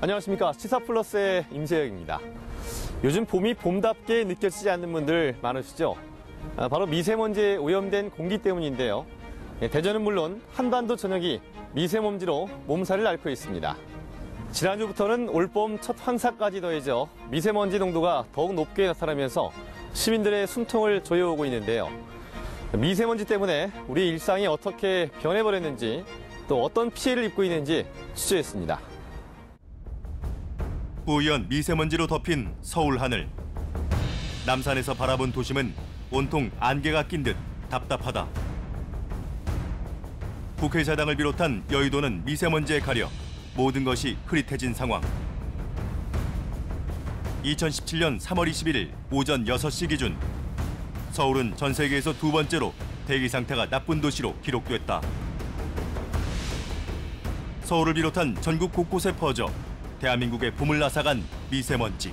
안녕하십니까. 시사플러스의 임세혁입니다. 요즘 봄이 봄답게 느껴지지 않는 분들 많으시죠? 바로 미세먼지에 오염된 공기 때문인데요. 대전은 물론 한반도 전역이 미세먼지로 몸살을 앓고 있습니다. 지난주부터는 올봄 첫 황사까지 더해져 미세먼지 농도가 더욱 높게 나타나면서 시민들의 숨통을 조여오고 있는데요. 미세먼지 때문에 우리 일상이 어떻게 변해버렸는지 또 어떤 피해를 입고 있는지 취재했습니다. 뿌연 미세먼지로 덮인 서울 하늘. 남산에서 바라본 도심은 온통 안개가 낀 듯 답답하다. 국회의사당을 비롯한 여의도는 미세먼지에 가려 모든 것이 흐릿해진 상황. 2017년 3월 21일 오전 6시 기준 서울은 전 세계에서 두 번째로 대기 상태가 나쁜 도시로 기록됐다. 서울을 비롯한 전국 곳곳에 퍼져 대한민국의 봄을 앗아간 미세먼지.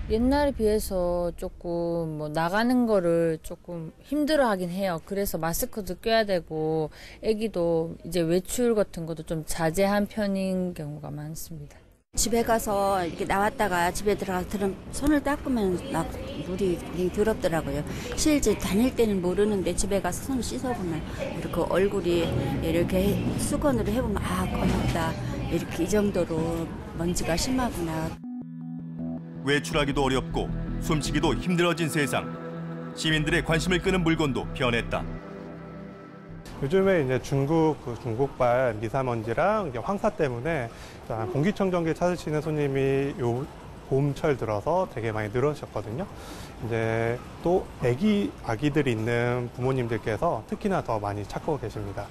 옛날에 비해서 조금 나가는 거를 조금 힘들어하긴 해요. 그래서 마스크도 껴야 되고 애기도 이제 외출 같은 것도 좀 자제한 편인 경우가 많습니다. 집에 가서 이렇게 나왔다가 집에 들어가서 손을 닦으면 막 물이 굉장히 더럽더라고요. 실제 다닐 때는 모르는데 집에 가서 손을 씻어보면 이렇게 얼굴이 이렇게 수건으로 해보면 검다. 이렇게 이 정도로 먼지가 심하구나. 외출하기도 어렵고 숨쉬기도 힘들어진 세상. 시민들의 관심을 끄는 물건도 변했다. 요즘에 이제 중국발 미세먼지랑 이제 황사 때문에 공기청정기 찾으시는 손님이 요 봄철 들어서 되게 많이 늘어졌거든요. 이제 또 아기들이 있는 부모님들께서 특히나 더 많이 찾고 계십니다.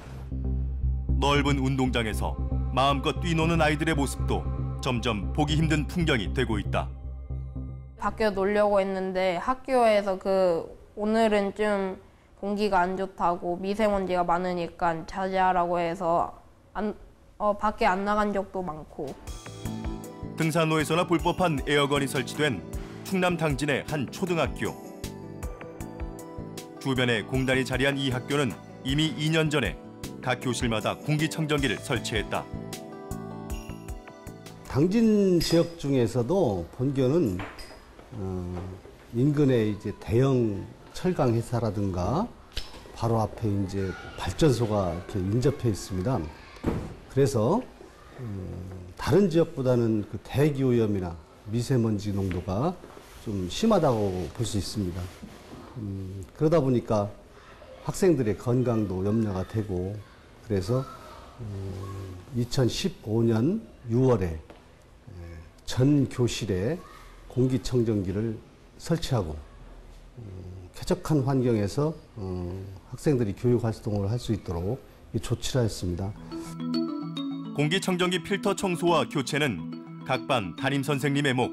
넓은 운동장에서 마음껏 뛰노는 아이들의 모습도 점점 보기 힘든 풍경이 되고 있다. 밖에 놀려고 했는데 학교에서 오늘은 좀 공기가 안 좋다고 미세먼지가 많으니까 자제하라고 해서 밖에 안 나간 적도 많고. 등산로에서나 볼 법한 에어건이 설치된 충남 당진의 한 초등학교. 주변에 공단이 자리한 이 학교는 이미 2년 전에 각 교실마다 공기청정기를 설치했다. 당진 지역 중에서도 본교는 인근에 이제 대형 철강 회사라든가 바로 앞에 이제 발전소가 이렇게 인접해 있습니다. 그래서 다른 지역보다는 그 대기 오염이나 미세먼지 농도가 좀 심하다고 볼 수 있습니다. 그러다 보니까 학생들의 건강도 염려가 되고 그래서 2015년 6월에 전 교실에 공기청정기를 설치하고 쾌적한 환경에서 학생들이 교육 활동을 할 수 있도록 조치를 했습니다. 공기청정기 필터 청소와 교체는 각 반 담임 선생님의 목.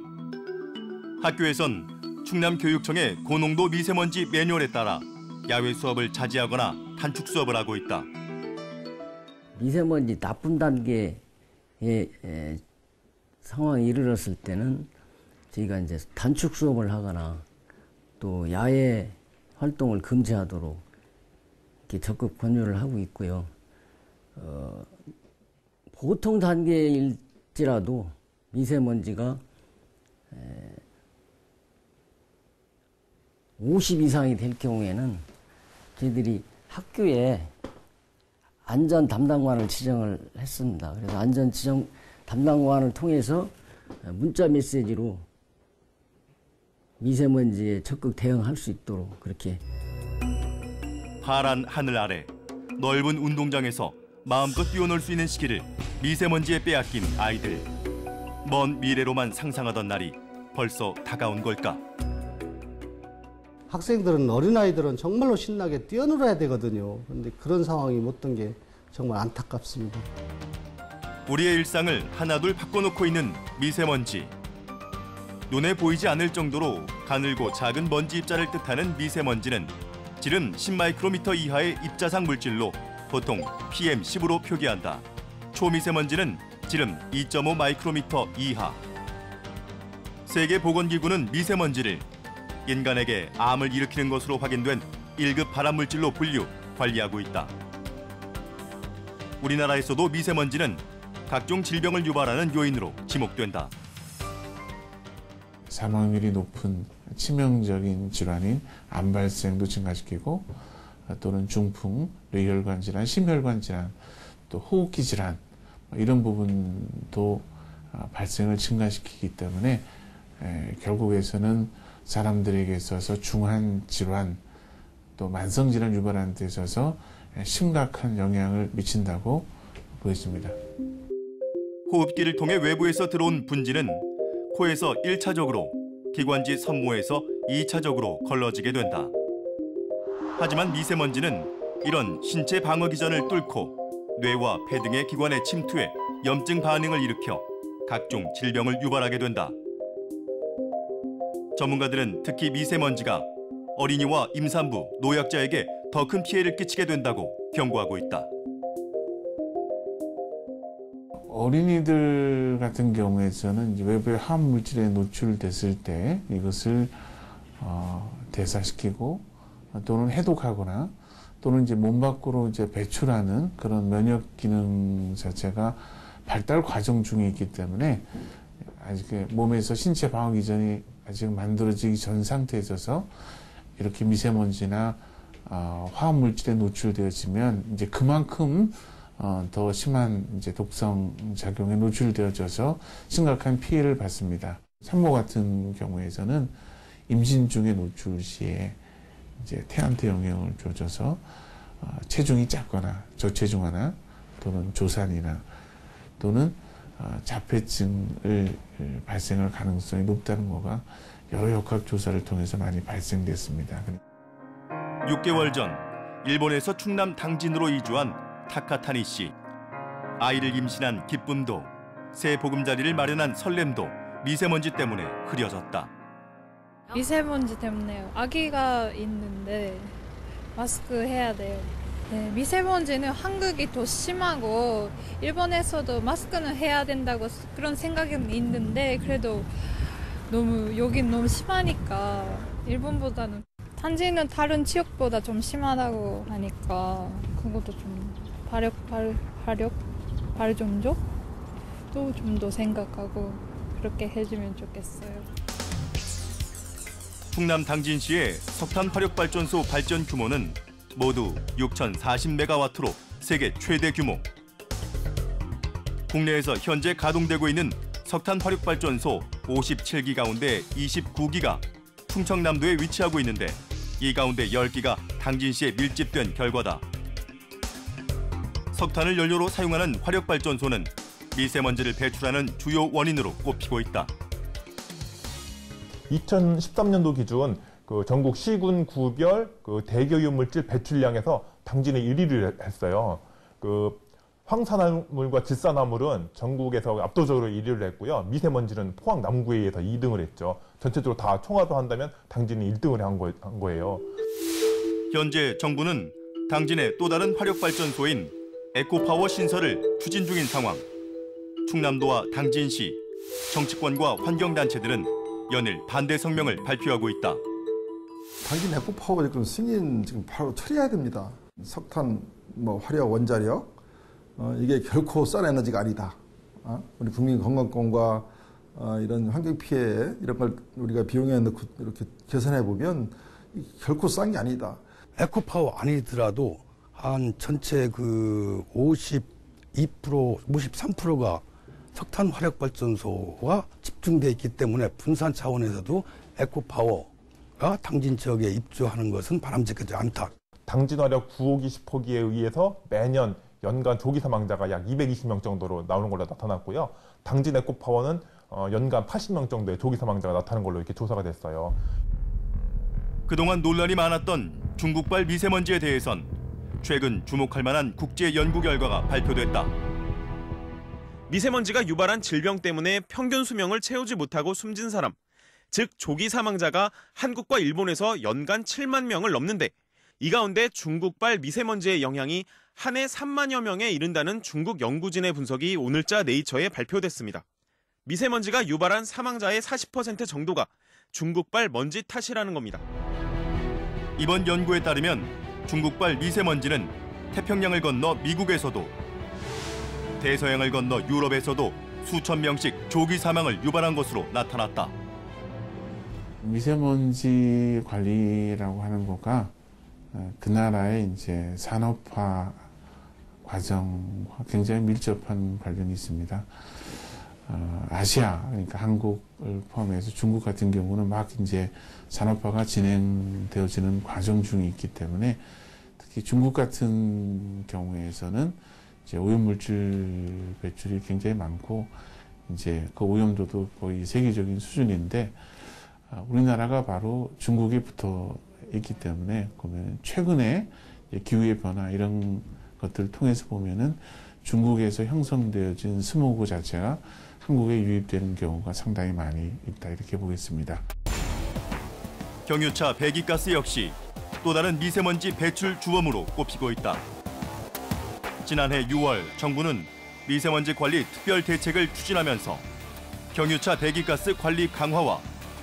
학교에선 충남교육청의 고농도 미세먼지 매뉴얼에 따라 야외 수업을 자제하거나 단축 수업을 하고 있다. 미세먼지 나쁜 단계의 상황이 이르렀을 때는 저희가 이제 단축 수업을 하거나 또 야외 활동을 금지하도록 이렇게 적극 권유를 하고 있고요. 보통 단계일지라도 미세먼지가 50 이상이 될 경우에는 저희들이 학교에 안전 담당관을 지정을 했습니다. 그래서 안전 지정 담당관을 통해서 문자 메시지로 미세먼지에 적극 대응할 수 있도록 그렇게. 파란 하늘 아래 넓은 운동장에서 마음껏 뛰어놀 수 있는 시기를 미세먼지에 빼앗긴 아이들. 먼 미래로만 상상하던 날이 벌써 다가온 걸까? 학생들은 어린아이들은 정말로 신나게 뛰어놀아야 되거든요. 그런데 그런 상황이 못 된 게 정말 안타깝습니다. 우리의 일상을 하나둘 바꿔놓고 있는 미세먼지. 눈에 보이지 않을 정도로 가늘고 작은 먼지 입자를 뜻하는 미세먼지는 지름 10마이크로미터 이하의 입자상 물질로 보통 PM10으로 표기한다. 초미세먼지는 지름 2.5 마이크로미터 이하. 세계보건기구는 미세먼지를 인간에게 암을 일으키는 것으로 확인된 1급 발암물질로 분류, 관리하고 있다. 우리나라에서도 미세먼지는 각종 질병을 유발하는 요인으로 지목된다. 사망률이 높은 치명적인 질환인 암 발생도 증가시키고 또는 중풍, 뇌혈관 질환, 심혈관 질환, 또 호흡기 질환 이런 부분도 발생을 증가시키기 때문에 결국에서는 사람들에게 있어서 중한 질환 또 만성 질환 유발하는 데 있어서 심각한 영향을 미친다고 보여집니다. 호흡기를 통해 외부에서 들어온 분진은 코에서 1차적으로, 기관지 섬모에서 2차적으로 걸러지게 된다. 하지만 미세먼지는 이런 신체 방어 기전을 뚫고 뇌와 폐 등의 기관에 침투해 염증 반응을 일으켜 각종 질병을 유발하게 된다. 전문가들은 특히 미세먼지가 어린이와 임산부, 노약자에게 더 큰 피해를 끼치게 된다고 경고하고 있다. 어린이들 같은 경우에는 외부의 화학 물질에 노출됐을 때 이것을 대사시키고 또는 해독하거나 또는 이제 몸 밖으로 이제 배출하는 그런 면역 기능 자체가 발달 과정 중에 있기 때문에 아직 몸에서 신체 방어 기전이 아직 만들어지기 전 상태에 있어서 이렇게 미세먼지나 화학 물질에 노출되어지면 이제 그만큼 더 심한 이제 독성 작용에 노출되어져서 심각한 피해를 받습니다. 산모 같은 경우에서는 임신 중에 노출 시에 이제 태한테 영향을 줘서 체중이 작거나 저체중화나 또는 조산이나 또는 자폐증을 발생할 가능성이 높다는 거가 여러 역학 조사를 통해서 많이 발생됐습니다. 6개월 전 일본에서 충남 당진으로 이주한 타카타니 씨. 아이를 임신한 기쁨도, 새 보금자리를 마련한 설렘도 미세먼지 때문에 흐려졌다. 미세먼지 때문에요. 아기가 있는데 마스크 해야 돼요. 네, 미세먼지는 한국이 더 심하고 일본에서도 마스크는 해야 된다고 그런 생각은 있는데 그래도 여긴 너무 심하니까 일본보다는 단지는 다른 지역보다 좀 심하다고 하니까 그것도 좀 발전조 또 좀 더 생각하고 그렇게 해주면 좋겠어요. 충남 당진시의 석탄 화력발전소 발전 규모는 모두 6,040메가와트로 세계 최대 규모. 국내에서 현재 가동되고 있는 석탄 화력발전소 57기 가운데 29기가 충청남도에 위치하고 있는데 이 가운데 10기가 당진시에 밀집된 결과다. 석탄을 연료로 사용하는 화력발전소는 미세먼지를 배출하는 주요 원인으로 꼽히고 있다. 2013년도 기준 전국 시군 구별 대기오염물질 배출량에서 당진이 1위를 했어요. 황산화물과 질산화물은 전국에서 압도적으로 1위를 했고요. 미세먼지는 포항 남구에서 2등을 했죠. 전체적으로 다 총합한다면 당진이 1등을 한 거예요. 현재 정부는 당진의 또 다른 화력발전소인 에코파워 신설을 추진 중인 상황. 충남도와 당진시, 정치권과 환경단체들은 연일 반대 성명을 발표하고 있다. 당진 에코파워 그런 승인 지금 바로 처리해야 됩니다. 석탄, 화력, 원자력 이게 결코 싼 에너지가 아니다. 우리 국민 건강권과 이런 환경 피해 이런 걸 우리가 비용에 넣고 이렇게 계산해 보면 결코 싼 게 아니다. 에코파워 아니더라도 한 전체 52%, 53%가 석탄 화력 발전소가 집중돼 있기 때문에 분산 차원에서도 에코파워가 당진 지역에 입주하는 것은 바람직하지 않다. 당진 화력 9호기, 10호기에 의해서 매년 연간 조기 사망자가 약 220명 정도로 나오는 걸로 나타났고요. 당진 에코파워는 연간 80명 정도의 조기 사망자가 나타나는 걸로 이렇게 조사가 됐어요. 그동안 논란이 많았던 중국발 미세먼지에 대해선 최근 주목할 만한 국제 연구 결과가 발표됐다. 미세먼지가 유발한 질병 때문에 평균 수명을 채우지 못하고 숨진 사람, 즉 조기 사망자가 한국과 일본에서 연간 7만 명을 넘는데 이 가운데 중국발 미세먼지의 영향이 한 해 3만여 명에 이른다는 중국 연구진의 분석이 오늘자 네이처에 발표됐습니다. 미세먼지가 유발한 사망자의 40% 정도가 중국발 먼지 탓이라는 겁니다. 이번 연구에 따르면 중국발 미세먼지는 태평양을 건너 미국에서도 대서양을 건너 유럽에서도 수천 명씩 조기 사망을 유발한 것으로 나타났다. 미세먼지 관리라고 하는 거가 그 나라의 이제 산업화 과정과 굉장히 밀접한 관련이 있습니다. 아시아, 그러니까 한국을 포함해서 중국 같은 경우는 막 이제 산업화가 진행되어지는 과정 중에 있기 때문에 특히 중국 같은 경우에서는 이제 오염물질 배출이 굉장히 많고 이제 그 오염도도 거의 세계적인 수준인데 우리나라가 바로 중국에 붙어 있기 때문에 그러면 최근에 기후의 변화 이런 것들을 통해서 보면은 중국에서 형성되어진 스모그 자체가 한국에 유입되는 경우가 상당히 많이 있다 이렇게 보겠습니다. 경유차 배기가스 역시 또 다른 미세먼지 배출 주범으로 꼽히고 있다. 지난해 6월 정부는 미세먼지 관리 특별 대책을 추진하면서 경유차 배기가스 관리 강화와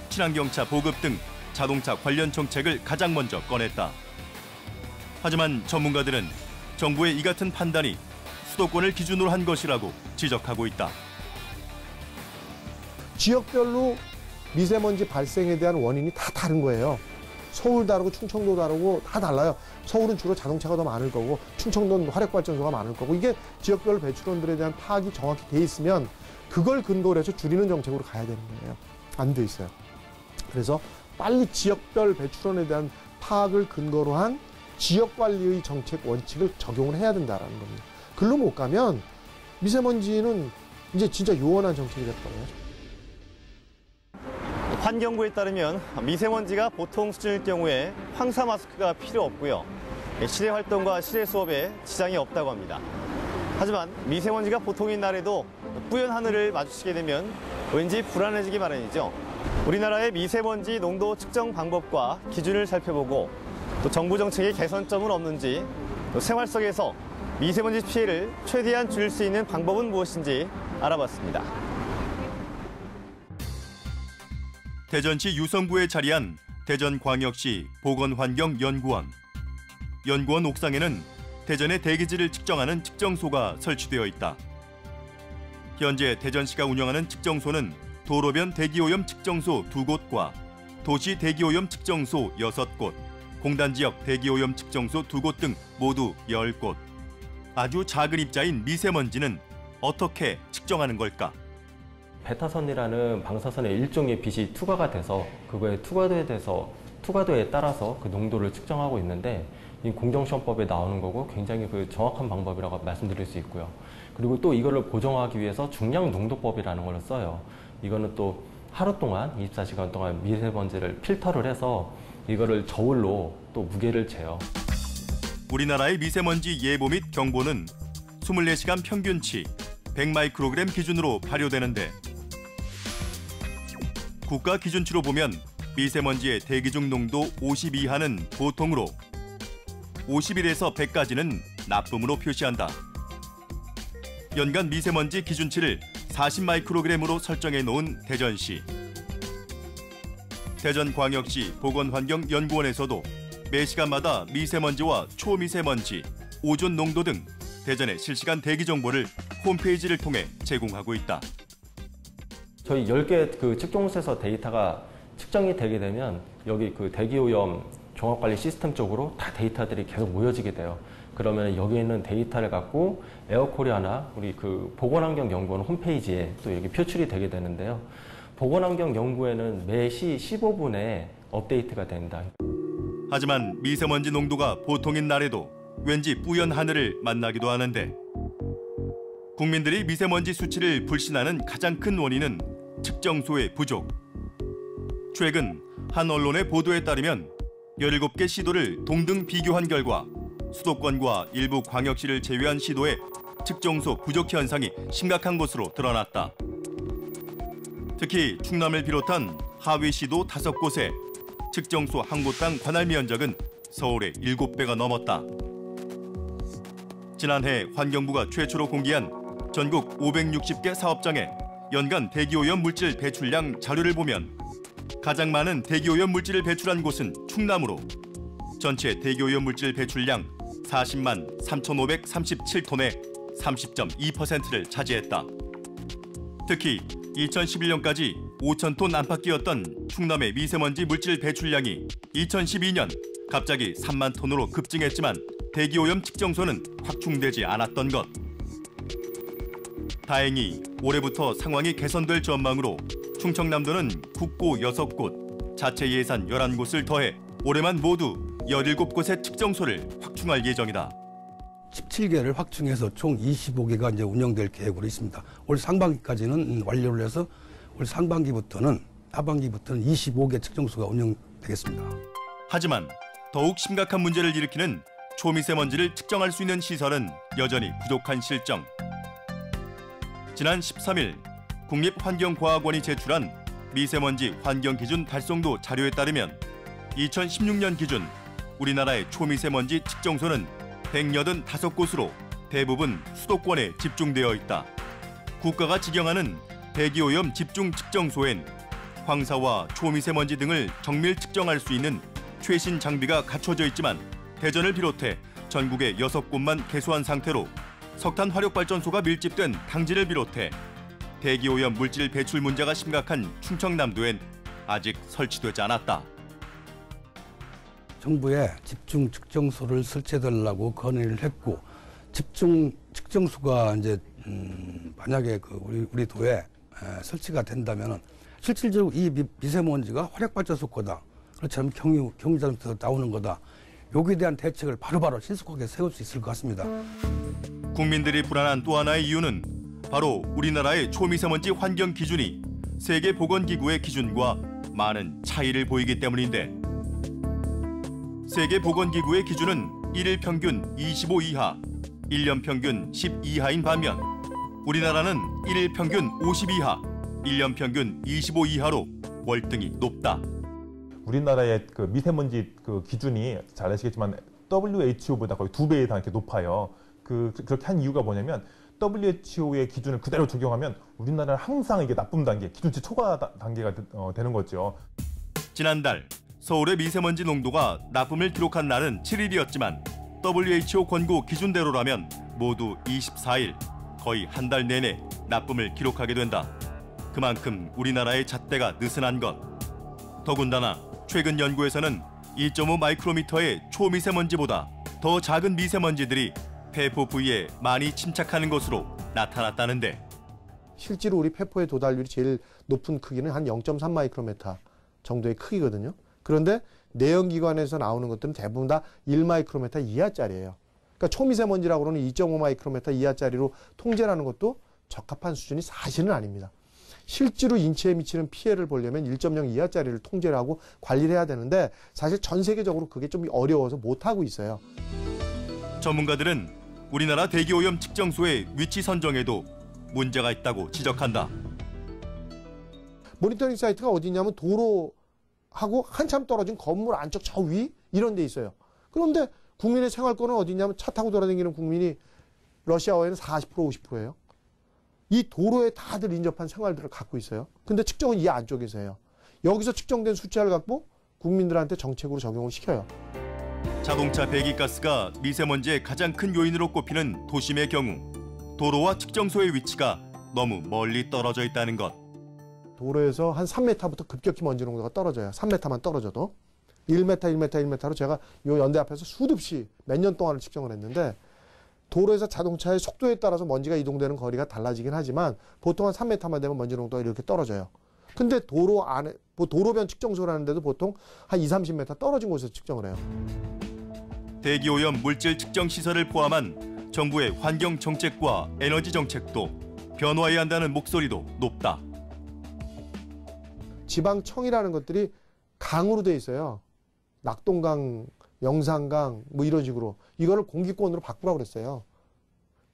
친환경차 보급 등 자동차 관련 정책을 가장 먼저 꺼냈다. 하지만 전문가들은 정부의 이 같은 판단이 수도권을 기준으로 한 것이라고 지적하고 있다. 지역별로 미세먼지 발생에 대한 원인이 다 다른 거예요. 서울 다르고 충청도 다르고 다 달라요. 서울은 주로 자동차가 더 많을 거고 충청도는 화력발전소가 많을 거고 이게 지역별 배출원들에 대한 파악이 정확히 돼 있으면 그걸 근거로 해서 줄이는 정책으로 가야 되는 거예요. 안 돼 있어요. 그래서 빨리 지역별 배출원에 대한 파악을 근거로 한 지역관리의 정책 원칙을 적용을 해야 된다는 겁니다. 글로 못 가면 미세먼지는 이제 진짜 요원한 정책이 될 거예요. 환경부에 따르면 미세먼지가 보통 수준일 경우에 황사 마스크가 필요 없고요. 실외 활동과 실외 수업에 지장이 없다고 합니다. 하지만 미세먼지가 보통인 날에도 뿌연 하늘을 마주치게 되면 왠지 불안해지기 마련이죠. 우리나라의 미세먼지 농도 측정 방법과 기준을 살펴보고 또 정부 정책의 개선점은 없는지 또 생활 속에서 미세먼지 피해를 최대한 줄일 수 있는 방법은 무엇인지 알아봤습니다. 대전시 유성구에 자리한 대전광역시 보건환경연구원. 연구원 옥상에는 대전의 대기질을 측정하는 측정소가 설치되어 있다. 현재 대전시가 운영하는 측정소는 도로변 대기오염 측정소 2곳과 도시 대기오염 측정소 6곳, 공단지역 대기오염 측정소 2곳 등 모두 10곳. 아주 작은 입자인 미세먼지는 어떻게 측정하는 걸까? 베타선이라는 방사선의 일종의 빛이 투과가 돼서 그거의 투과도에 따라서 그 농도를 측정하고 있는데 이 공정시험법에 나오는 거고 굉장히 그 정확한 방법이라고 말씀드릴 수 있고요. 그리고 또 이거를 보정하기 위해서 중량 농도법이라는 걸 써요. 이거는 또 하루 동안 24시간 동안 미세먼지를 필터를 해서 이거를 저울로 또 무게를 재요. 우리나라의 미세먼지 예보 및 경보는 24시간 평균치 100마이크로그램 기준으로 발효되는데 국가 기준치로 보면 미세먼지의 대기중 농도 50 이하는 보통으로 51에서 100까지는 나쁨으로 표시한다. 연간 미세먼지 기준치를 40마이크로그램으로 설정해 놓은 대전시. 대전광역시 보건환경연구원에서도 매 시간마다 미세먼지와 초미세먼지, 오존 농도 등 대전의 실시간 대기 정보를 홈페이지를 통해 제공하고 있다. 저희 10개 그 측정소에서 데이터가 측정이 되게 되면 여기 그 대기오염 종합관리 시스템 쪽으로 다 데이터들이 계속 모여지게 돼요. 그러면 여기 있는 데이터를 갖고 에어코리아나 우리 그 보건환경연구원 홈페이지에 또 이렇게 표출이 되게 되는데요. 보건환경연구원에는 매시 15분에 업데이트가 된다. 하지만 미세먼지 농도가 보통인 날에도 왠지 뿌연 하늘을 만나기도 하는데 국민들이 미세먼지 수치를 불신하는 가장 큰 원인은 측정소의 부족. 최근 한 언론의 보도에 따르면 17개 시도를 동등 비교한 결과 수도권과 일부 광역시를 제외한 시도의 측정소 부족 현상이 심각한 것으로 드러났다. 특히 충남을 비롯한 하위 시도 5곳에 측정소 한 곳당 관할 면적은 서울의 7배가 넘었다. 지난해 환경부가 최초로 공개한 전국 560개 사업장의 연간 대기오염 물질 배출량 자료를 보면 가장 많은 대기오염 물질을 배출한 곳은 충남으로 전체 대기오염 물질 배출량 40만 3,537톤에 30.2%를 차지했다. 특히 2011년까지 5,000톤 안팎이었던 충남의 미세먼지 물질 배출량이 2012년 갑자기 3만 톤으로 급증했지만 대기오염 측정소는 확충되지 않았던 것. 다행히 올해부터 상황이 개선될 전망으로 충청남도는 국고 6곳, 자체 예산 11곳을 더해 올해만 모두 17곳의 측정소를 확충할 예정이다. 17개를 확충해서 총 25개가 이제 운영될 계획으로 있습니다. 올 상반기까지는 완료를 해서 올 하반기부터는 25개 측정소가 운영되겠습니다. 하지만 더욱 심각한 문제를 일으키는 초미세먼지를 측정할 수 있는 시설은 여전히 부족한 실정. 지난 13일 국립환경과학원이 제출한 미세먼지 환경기준 달성도 자료에 따르면 2016년 기준 우리나라의 초미세먼지 측정소는 185곳으로 대부분 수도권에 집중되어 있다. 국가가 지정하는 대기오염 집중 측정소엔 황사와 초미세먼지 등을 정밀 측정할 수 있는 최신 장비가 갖춰져 있지만 대전을 비롯해 전국에 6곳만 개소한 상태로 석탄 화력발전소가 밀집된 당진을 비롯해 대기오염 물질 배출 문제가 심각한 충청남도엔 아직 설치되지 않았다. 정부에 집중 측정소를 설치해달라고 건의를 했고 집중 측정소가 이제 만약에 우리 도에 설치가 된다면은 실질적으로 이 미세먼지가 화력발전소 거다. 그렇지만 경유자동차에서 나오는 거다. 여기에 대한 대책을 바로바로 신속하게 세울 수 있을 것 같습니다. 국민들이 불안한 또 하나의 이유는 바로 우리나라의 초미세먼지 환경 기준이 세계보건기구의 기준과 많은 차이를 보이기 때문인데 세계보건기구의 기준은 1일 평균 25 이하, 1년 평균 10 이하인 반면 우리나라는 1일 평균 50 이하, 1년 평균 25 이하로 월등히 높다. 우리나라의 그 미세먼지 그 기준이 잘 아시겠지만 WHO보다 거의 2배 이상 이렇게 높아요. 그렇게 한 이유가 뭐냐면 WHO의 기준을 그대로 적용하면 우리나라는 항상 이게 나쁨 단계, 기준치 초과 단계가 되는 거죠. 지난달 서울의 미세먼지 농도가 나쁨을 기록한 날은 7일이었지만 WHO 권고 기준대로라면 모두 24일, 거의 한 달 내내 나쁨을 기록하게 된다. 그만큼 우리나라의 잣대가 느슨한 것. 더군다나 최근 연구에서는 2.5 마이크로미터의 초미세먼지보다 더 작은 미세먼지들이 폐포 부위에 많이 침착하는 것으로 나타났다는데 실제로 우리 폐포의 도달률이 제일 높은 크기는 한 0.3 마이크로미터 정도의 크기거든요. 그런데 내연기관에서 나오는 것들은 대부분 다 1 마이크로미터 이하짜리예요. 그러니까 초미세먼지라고 그러는 2.5 마이크로미터 이하짜리로 통제하는 것도 적합한 수준이 사실은 아닙니다. 실제로 인체에 미치는 피해를 보려면 1.0 이하짜리를 통제를 하고 관리를 해야 되는데 사실 전 세계적으로 그게 좀 어려워서 못하고 있어요. 전문가들은 우리나라 대기오염 측정소의 위치 선정에도 문제가 있다고 지적한다. 모니터링 사이트가 어디 있냐면 도로하고 한참 떨어진 건물 안쪽 저 위 이런 데 있어요. 그런데 국민의 생활권은 어디 있냐면 차 타고 돌아다니는 국민이 러시아어에는 40% 50%예요. 이 도로에 다들 인접한 생활들을 갖고 있어요. 근데 측정은 이 안쪽에서 해요. 여기서 측정된 숫자를 갖고 국민들한테 정책으로 적용을 시켜요. 자동차 배기가스가 미세먼지의 가장 큰 요인으로 꼽히는 도심의 경우 도로와 측정소의 위치가 너무 멀리 떨어져 있다는 것. 도로에서 한 3m부터 급격히 먼지 농도가 떨어져요. 3m만 떨어져도. 1m로 제가 요 연대 앞에서 수없이 몇 년 동안을 측정을 했는데 도로에서 자동차의 속도에 따라서 먼지가 이동되는 거리가 달라지긴 하지만 보통 한 3m만 되면 먼지 농도가 이렇게 떨어져요. 근데 도로 안에, 도로변 측정소라는 데도 보통 한 20-30m 떨어진 곳에서 측정을 해요. 대기오염 물질 측정 시설을 포함한 정부의 환경 정책과 에너지 정책도 변화해야 한다는 목소리도 높다. 지방청이라는 것들이 강으로 돼 있어요. 낙동강, 영산강 뭐 이런 식으로 이거를 공기권으로 바꾸라고 그랬어요.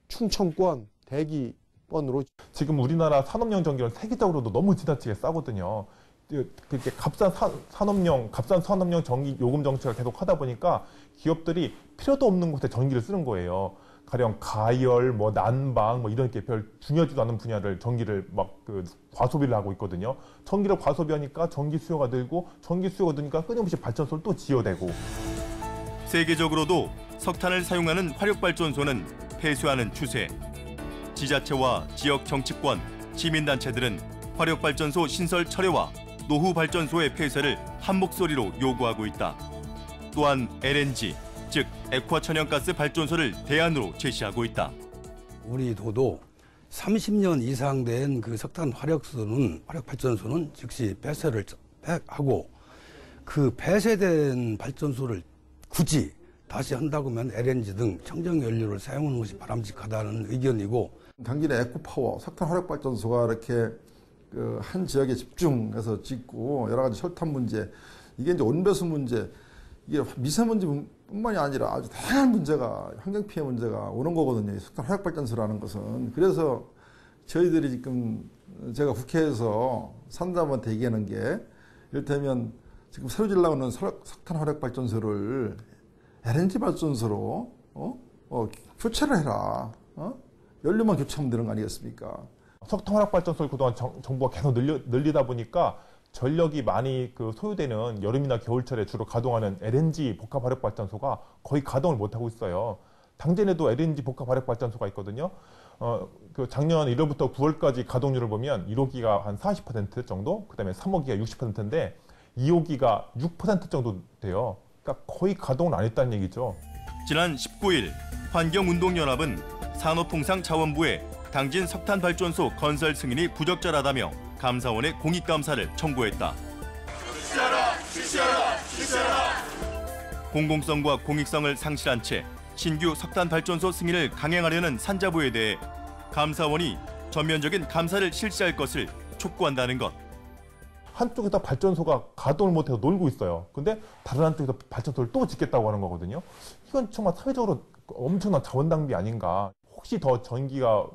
충청권, 대기권으로. 지금 우리나라 산업용 전기는 세계적으로도 너무 지나치게 싸거든요. 그렇게 값싼 산업용 전기 요금 정책을 계속 하다 보니까 기업들이 필요도 없는 곳에 전기를 쓰는 거예요. 가령 가열, 뭐 난방, 뭐 이런 게 별 중요하지도 않은 분야를 전기를 막 과소비를 하고 있거든요. 전기를 과소비하니까 전기 수요가 늘고 전기 수요가 늘니까 끊임없이 발전소를 또 지어대고. 세계적으로도 석탄을 사용하는 화력발전소는 폐쇄하는 추세. 지자체와 지역 정치권, 시민단체들은 화력발전소 신설 철회와 노후 발전소의 폐쇄를 한 목소리로 요구하고 있다. 또한 LNG, 즉 액화천연가스 발전소를 대안으로 제시하고 있다. 우리 도도 30년 이상 된 그 석탄 화력발전소는 즉시 폐쇄를 하고 그 폐쇄된 발전소를 굳이 다시 한다고 하면 LNG 등 청정연료를 사용하는 것이 바람직하다는 의견이고, 당진의 에코파워 석탄 화력발전소가 이렇게 그 한 지역에 집중해서 짓고 여러 가지 설탄 문제, 이게 이제 온배수 문제, 이게 미세먼지뿐만이 아니라 아주 다양한 문제가, 환경 피해 문제가 오는 거거든요. 이 석탄 화력발전소라는 것은. 그래서 저희들이 지금 제가 국회에서 산자한테 얘기하는 게, 이를테면 지금 새로 지으려고 하는 석탄 화력발전소를 LNG 발전소로 교체를 해라. 연료만 교체하면 되는 거 아니겠습니까? 석탄 화력발전소를 그동안 정부가 계속 늘리다 보니까 전력이 많이 소요되는 여름이나 겨울철에 주로 가동하는 LNG 복합 화력발전소가 거의 가동을 못 하고 있어요. 당진에도 LNG 복합 화력발전소가 있거든요. 작년 1월부터 9월까지 가동률을 보면 1호기가 한 40% 정도, 그다음에 3호기가 60%인데 2호기가 6% 정도 돼요. 그러니까 거의 가동을 안 했다는 얘기죠. 지난 19일 환경운동연합은 산업통상자원부에 당진 석탄발전소 건설 승인이 부적절하다며 감사원에 공익감사를 청구했다. 실시하라! 공공성과 공익성을 상실한 채 신규 석탄발전소 승인을 강행하려는 산자부에 대해 감사원이 전면적인 감사를 실시할 것을 촉구한다는 것. 한쪽에서 발전소가 가동을 못해서 놀고 있어요. 근데 다른 한쪽에서 발전소를 또 짓겠다고 하는 거거든요. 이건 정말 사회적으로 엄청난 자원 낭비 아닌가. 혹시 더 전기가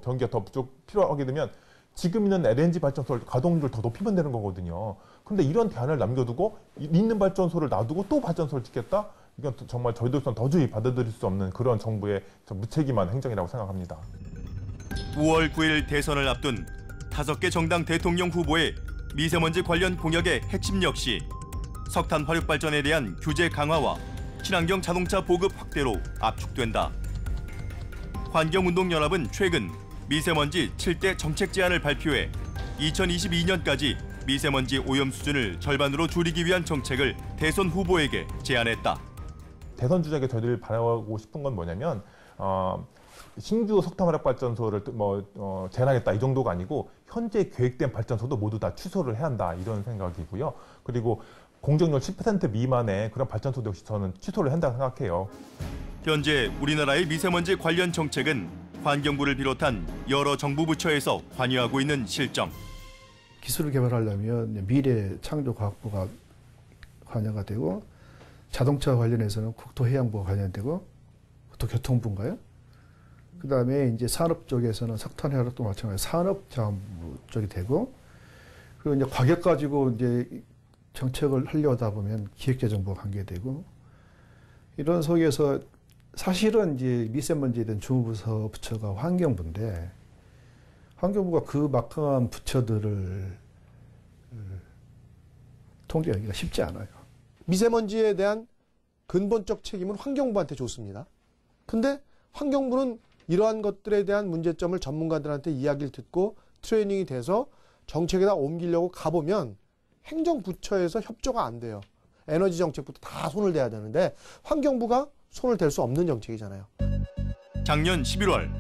변기가 더 필요하게 되면 지금 있는 LNG 발전소 가동률을 더 높이면 되는 거거든요. 그런데 이런 대안을 남겨두고 있는 발전소를 놔두고 또 발전소를 짓겠다? 이건 정말 저희들로서는 도저히 받아들일 수 없는 그런 정부의 무책임한 행정이라고 생각합니다. 5월 9일 대선을 앞둔 5개 정당 대통령 후보의 미세먼지 관련 공약의 핵심 역시 석탄 화력발전에 대한 규제 강화와 친환경 자동차 보급 확대로 압축된다. 환경운동연합은 최근 미세먼지 7대 정책 제안을 발표해 2022년까지 미세먼지 오염 수준을 절반으로 줄이기 위한 정책을 대선 후보에게 제안했다. 대선 주자에게 저희들이 바라고 싶은 건 뭐냐면 신규 석탄 화력발전소를 제한하겠다 이 정도가 아니고 현재 계획된 발전소도 모두 다 취소를 해야 한다 이런 생각이고요. 그리고 공정률 10% 미만의 그런 발전소도 역시 저는 취소를 한다고 생각해요. 현재 우리나라의 미세먼지 관련 정책은 환경부를 비롯한 여러 정부 부처에서 관여하고 있는 실정. 기술을 개발하려면 미래창조과학부가 관여가 되고, 자동차 관련해서는 국토해양부가 관련되고, 국토교통부인가요? 그 다음에 이제 산업 쪽에서는 석탄화력도 마찬가지로 산업자원부 쪽이 되고, 그리고 이제 가격 가지고 이제 정책을 하려다 보면 기획재정부가 관계되고, 이런 속에서 사실은 이제 미세먼지에 대한 주무부서 부처가 환경부인데, 환경부가 그 막강한 부처들을 통제하기가 쉽지 않아요. 미세먼지에 대한 근본적 책임은 환경부한테 줬습니다. 근데 환경부는 이러한 것들에 대한 문제점을 전문가들한테 이야기를 듣고 트레이닝이 돼서 정책에다 옮기려고 가보면 행정부처에서 협조가 안 돼요. 에너지 정책부터 다 손을 대야 되는데 환경부가 손을 댈 수 없는 정책이잖아요. 작년 11월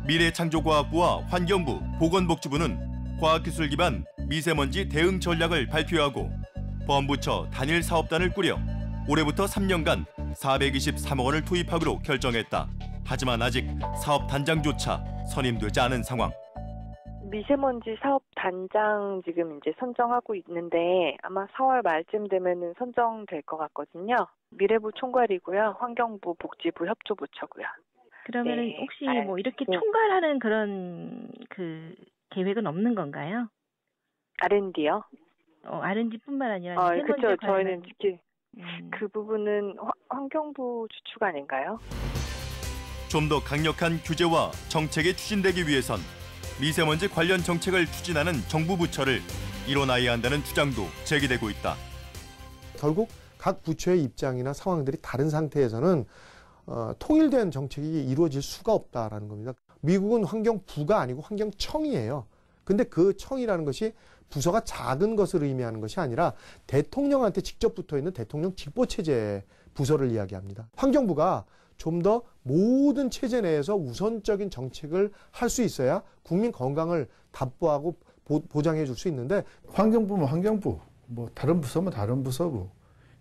미래창조과학부와 환경부, 보건복지부는 과학기술 기반 미세먼지 대응 전략을 발표하고 범부처 단일 사업단을 꾸려 올해부터 3년간 423억 원을 투입하기로 결정했다. 하지만 아직 사업단장조차 선임되지 않은 상황. 미세먼지 사업단장 지금 이제 선정하고 있는데 아마 4월 말쯤 되면은 선정될 것 같거든요. 미래부 총괄이고요. 환경부, 복지부, 협조부처고요. 그러면은 네. 혹시 뭐 이렇게 총괄하는 그런 계획은 없는 건가요? R&D요? R&D뿐만 아니라 그렇죠. 저희는 특히 그 부분은 환경부 주축 아닌가요? 좀 더 강력한 규제와 정책이 추진되기 위해선 미세먼지 관련 정책을 추진하는 정부 부처를 일원화해야 한다는 주장도 제기되고 있다. 결국 각 부처의 입장이나 상황들이 다른 상태에서는 통일된 정책이 이루어질 수가 없다라는 겁니다. 미국은 환경부가 아니고 환경청이에요. 근데 그 청이라는 것이 부서가 작은 것을 의미하는 것이 아니라 대통령한테 직접 붙어 있는 대통령 직보체제 부서를 이야기합니다. 환경부가 좀 더 모든 체제 내에서 우선적인 정책을 할 수 있어야 국민 건강을 담보하고 보장해 줄 수 있는데, 환경부면 환경부, 뭐 다른 부서면 다른 부서고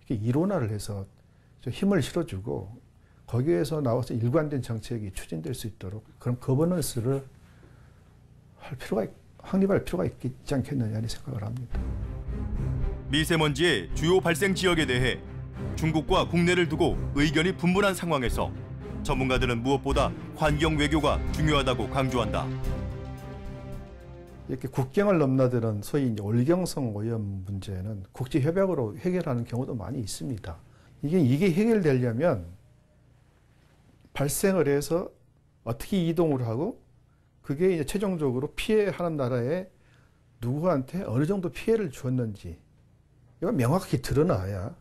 이렇게 일원화를 해서 좀 힘을 실어주고 거기에서 나와서 일관된 정책이 추진될 수 있도록 그런 거버넌스를 확립할 필요가 있지 않겠느냐 생각을 합니다. 미세먼지의 주요 발생 지역에 대해 중국과 국내를 두고 의견이 분분한 상황에서 전문가들은 무엇보다 환경 외교가 중요하다고 강조한다. 이렇게 국경을 넘나드는 소위 이제 월경성 오염 문제는 국제 협약으로 해결하는 경우도 많이 있습니다. 이게 해결되려면 발생을 해서 어떻게 이동을 하고 그게 이제 최종적으로 피해하는 나라에 누구한테 어느 정도 피해를 주었는지 이건 명확히 드러나야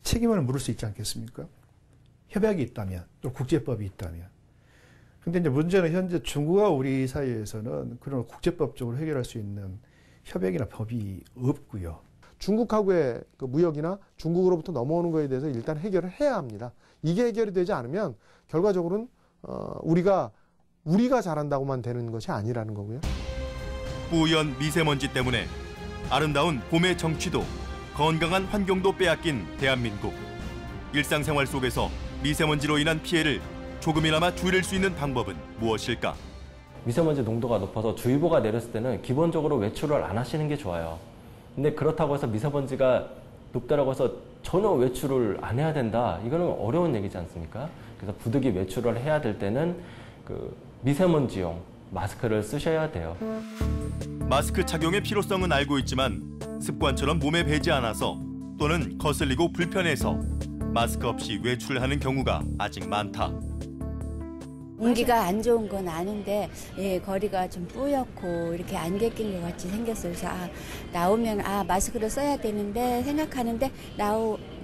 책임을 물을 수 있지 않겠습니까? 협약이 있다면, 또 국제법이 있다면. 근데 이제 문제는 현재 중국과 우리 사이에서는 그런 국제법적으로 해결할 수 있는 협약이나 법이 없고요. 중국하고의 그 무역이나 중국으로부터 넘어오는 거에 대해서 일단 해결을 해야 합니다. 이게 해결이 되지 않으면 결과적으로는 우리가 잘한다고만 되는 것이 아니라는 거고요. 뿌연 미세먼지 때문에 아름다운 봄의 정취도 건강한 환경도 빼앗긴 대한민국. 일상생활 속에서 미세먼지로 인한 피해를 조금이나마 줄일 수 있는 방법은 무엇일까? 미세먼지 농도가 높아서 주의보가 내렸을 때는 기본적으로 외출을 안 하시는 게 좋아요. 근데 그렇다고 해서 미세먼지가 높다라고 해서 전혀 외출을 안 해야 된다. 이거는 어려운 얘기지 않습니까? 그래서 부득이 외출을 해야 될 때는 그 미세먼지용 마스크를 쓰셔야 돼요. 마스크 착용의 필요성은 알고 있지만 습관처럼 몸에 배지 않아서 또는 거슬리고 불편해서 마스크 없이 외출을 하는 경우가 아직 많다. 공기가 안 좋은 건 아는데 거리가 좀 뿌옇고 이렇게 안개 낀 것 같이 생겼어요. 그래서 나오면 마스크를 써야 되는데 생각하는데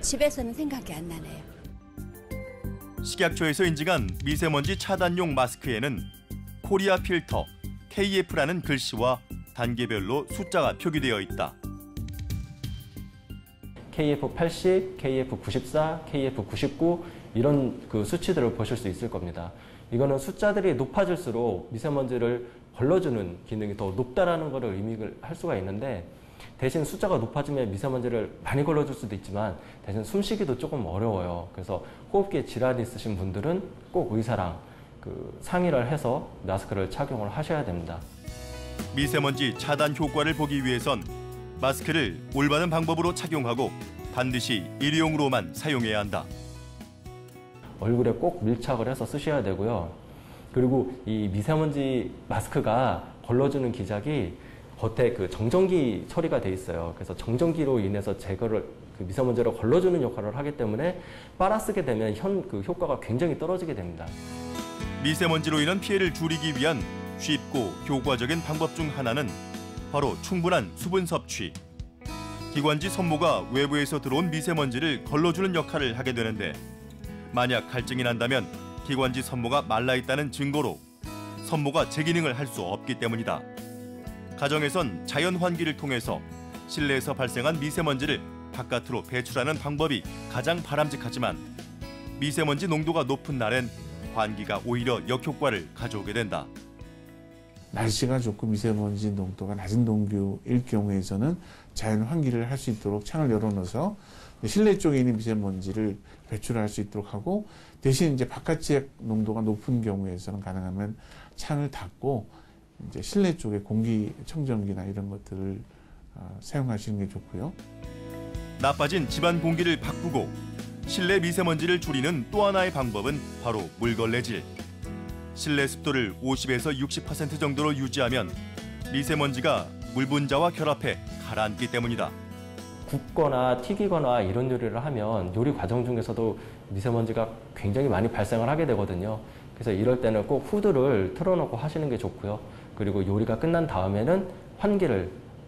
집에서는 생각이 안 나네요. 식약처에서 인증한 미세먼지 차단용 마스크에는 코리아 필터, KF라는 글씨와 단계별로 숫자가 표기되어 있다. KF80, KF94, KF99 이런 그 수치들을 보실 수 있을 겁니다. 이거는 숫자들이 높아질수록 미세먼지를 걸러주는 기능이 더 높다라는 것을 의미를 할 수가 있는데, 대신 숫자가 높아지면 미세먼지를 많이 걸러줄 수도 있지만 대신 숨쉬기도 조금 어려워요. 그래서 호흡기에 질환이 있으신 분들은 꼭 의사랑 상의를 해서 마스크를 착용을 하셔야 됩니다. 미세먼지 차단 효과를 보기 위해선 마스크를 올바른 방법으로 착용하고 반드시 일회용으로만 사용해야 한다. 얼굴에 꼭 밀착을 해서 쓰셔야 되고요. 그리고 이 미세먼지 마스크가 걸러주는 기작이 겉에 그 정전기 처리가 돼 있어요. 그래서 정전기로 인해서 미세먼지를 걸러주는 역할을 하기 때문에 빨아쓰게 되면 효과가 굉장히 떨어지게 됩니다. 미세먼지로 인한 피해를 줄이기 위한 쉽고 효과적인 방법 중 하나는 바로 충분한 수분 섭취. 기관지 섬모가 외부에서 들어온 미세먼지를 걸러주는 역할을 하게 되는데, 만약 갈증이 난다면 기관지 섬모가 말라있다는 증거로 섬모가 제 기능을 할 수 없기 때문이다. 가정에선 자연 환기를 통해서 실내에서 발생한 미세먼지를 바깥으로 배출하는 방법이 가장 바람직하지만 미세먼지 농도가 높은 날엔 환기가 오히려 역효과를 가져오게 된다. 날씨가 좋고 미세먼지 농도가 낮은 동교일 경우에서는 자연 환기를 할 수 있도록 창을 열어놓아서 실내 쪽에 있는 미세먼지를 배출할 수 있도록 하고, 대신 이제 바깥지역 농도가 높은 경우에서는 가능하면 창을 닫고 이제 실내 쪽에 공기청정기나 이런 것들을 사용하시는 게 좋고요. 나빠진 집안 공기를 바꾸고 실내 미세먼지를 줄이는 또 하나의 방법은 바로 물걸레질. 실내 습도를 50에서 60% 정도로 유지하면 미세먼지가 물 분자와 결합해 가라앉기 때문이다. 굽거나 튀기거나 이런 요리를 하면 요리 과정 중에서도 미세먼지가 굉장히 많이 발생을 하게 되거든요. 그래서 이럴 때는 꼭 후드를 틀어놓고 하시는 게 좋고요. 그리고 요리가 끝난 다음에는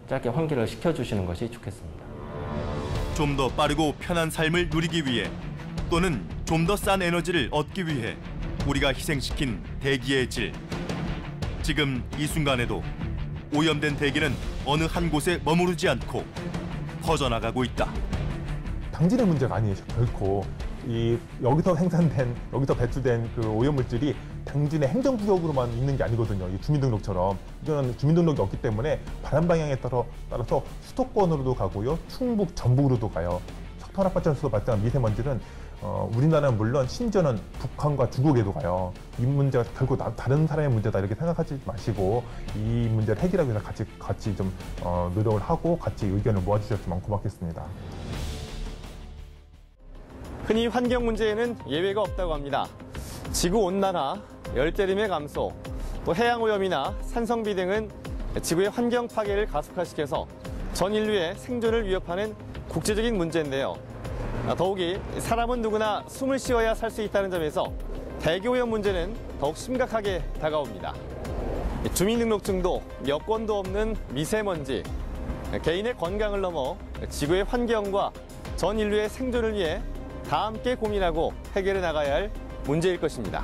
짧게 환기를 시켜주시는 것이 좋겠습니다. 좀 더 빠르고 편한 삶을 누리기 위해 또는 좀 더 싼 에너지를 얻기 위해 우리가 희생시킨 대기의 질. 지금 이 순간에도 오염된 대기는 어느 한 곳에 머무르지 않고 퍼져나가고 있다. 당진의 문제가 아니에요, 결코. 여기서 생산된, 여기서 배출된 그 오염물질이 당진의 행정구역으로만 있는 게 아니거든요. 이 주민등록처럼. 이거는 주민등록이 없기 때문에 바람 방향에 따라서 수도권으로도 가고요. 충북, 전북으로도 가요. 석탄화발전소에서 발생한 미세먼지는 우리나라는 물론 심지어는 북한과 중국에도 가요. 이 문제가 결국 다른 사람의 문제다 이렇게 생각하지 마시고 이 문제를 해결하기 위해서 같이 좀 노력을 하고 같이 의견을 모아주셨으면 고맙겠습니다. 흔히 환경 문제에는 예외가 없다고 합니다. 지구온난화, 열대림의 감소, 또 해양오염이나 산성비 등은 지구의 환경 파괴를 가속화시켜서 전 인류의 생존을 위협하는 국제적인 문제인데요. 더욱이 사람은 누구나 숨을 쉬어야 살 수 있다는 점에서 대기오염 문제는 더욱 심각하게 다가옵니다. 주민등록증도 여권도 없는 미세먼지, 개인의 건강을 넘어 지구의 환경과 전 인류의 생존을 위해 다 함께 고민하고 해결해 나가야 할 문제일 것입니다.